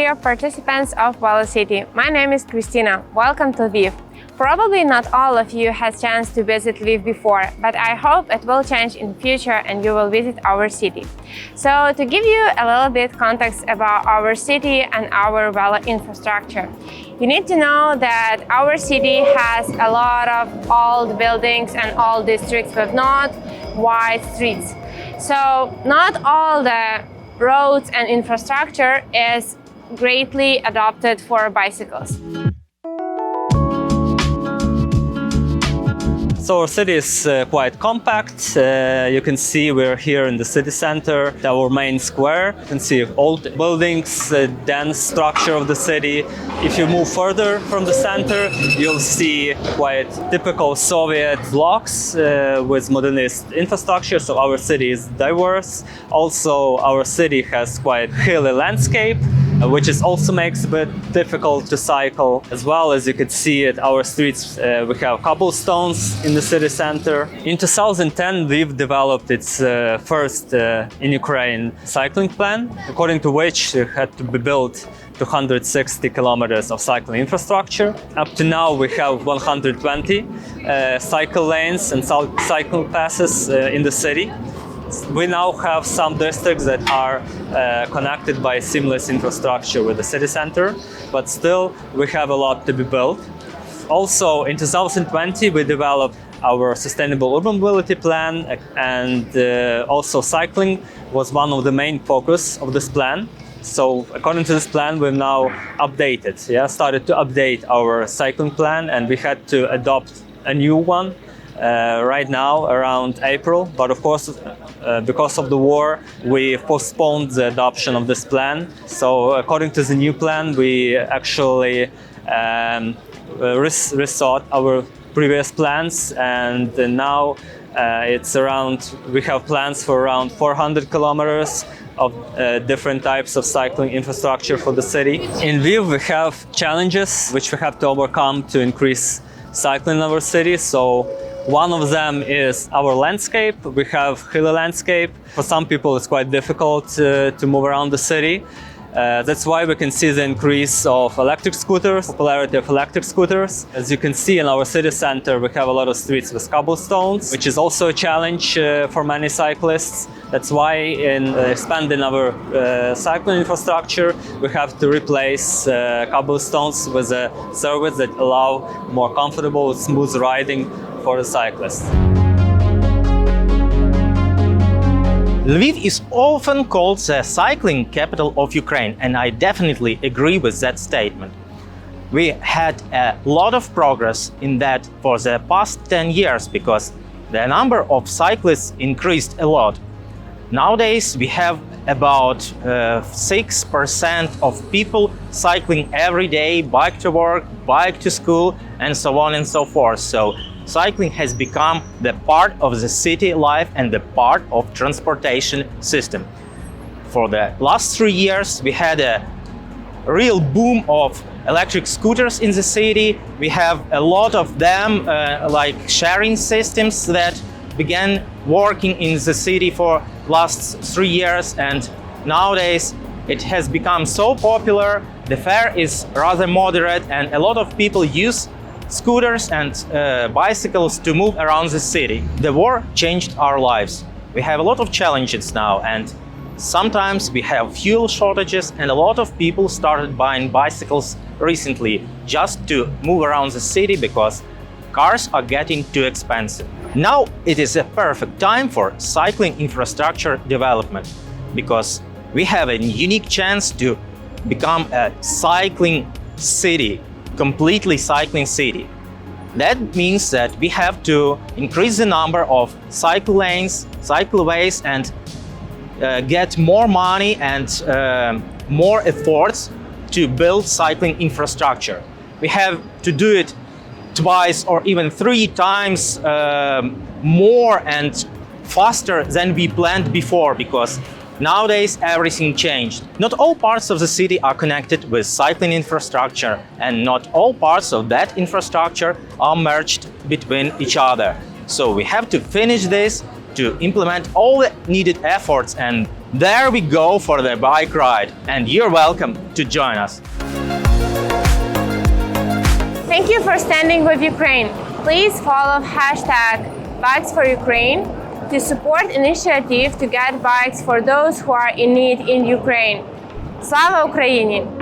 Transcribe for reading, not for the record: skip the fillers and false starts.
dear participants of Velocity. My name is Christina. Welcome to Lviv. Probably not all of you has chance to visit Lviv before, but I hope it will change in the future and you will visit our city. So to give you a little bit context about our city and our Velo infrastructure, you need to know that our city has a lot of old buildings and old districts with not wide streets. So not all the roads and infrastructure is greatly adopted for bicycles. So our city is quite compact. You can see we're here in the city center, our main square. You can see old buildings, dense structure of the city. If you move further from the center, you'll see quite typical Soviet blocks with modernist infrastructure. So our city is diverse. Also, our city has quite hilly landscape, which also makes it a bit difficult to cycle. As well as you could see at our streets, we have cobblestones in the city center. In 2010, Lviv developed its first in Ukraine cycling plan, according to which it had to be built 260 kilometers of cycling infrastructure. Up to now, we have 120 cycle lanes and cycle passes in the city. We now have some districts that are connected by seamless infrastructure with the city center, but still we have a lot to be built. Also, in 2020, we developed our sustainable urban mobility plan, and also cycling was one of the main focus of this plan. So according to this plan, we've now started to update our cycling plan, and we had to adopt a new one right now around April. But of course, because of the war, we postponed the adoption of this plan. So according to the new plan, we actually rethought our previous plans, and now we have plans for around 400 kilometers of different types of cycling infrastructure for the city. In Lviv, we have challenges which we have to overcome to increase cycling in our city. So one of them is our landscape. We have hilly landscape. For some people, it's quite difficult to move around the city. That's why we can see the increase of electric scooters, popularity of electric scooters. As you can see in our city center, we have a lot of streets with cobblestones, which is also a challenge for many cyclists. That's why in expanding our cycling infrastructure, we have to replace cobblestones with a service that allow more comfortable, smooth riding for the cyclists. Lviv is often called the cycling capital of Ukraine, and I definitely agree with that statement. We had a lot of progress in that for the past 10 years because the number of cyclists increased a lot. Nowadays, we have about 6% of people cycling every day, bike to work, bike to school, and so on and so forth. So cycling has become the part of the city life and the part of transportation system. For the last 3 years, we had a real boom of electric scooters in the city. We have a lot of them, like sharing systems that began working in the city for last 3 years, and nowadays it has become so popular. The fare is rather moderate, and a lot of people use scooters and bicycles to move around the city. The war changed our lives. We have a lot of challenges now, and sometimes we have fuel shortages, and a lot of people started buying bicycles recently just to move around the city because cars are getting too expensive. Now it is a perfect time for cycling infrastructure development because we have a unique chance to become a cycling city, completely cycling city. That means that we have to increase the number of cycle lanes, cycleways, and get more money and more efforts to build cycling infrastructure. We have to do it twice or even 3 times more and faster than we planned before because nowadays everything changed. Not all parts of the city are connected with cycling infrastructure, and not all parts of that infrastructure are merged between each other. So we have to finish this to implement all the needed efforts and There we go for the bike ride, and you're welcome to join us. Thank you for standing with Ukraine. Please follow hashtag Bikes for Ukraine to support initiative to get bikes for those who are in need in Ukraine. Slava Ukraini!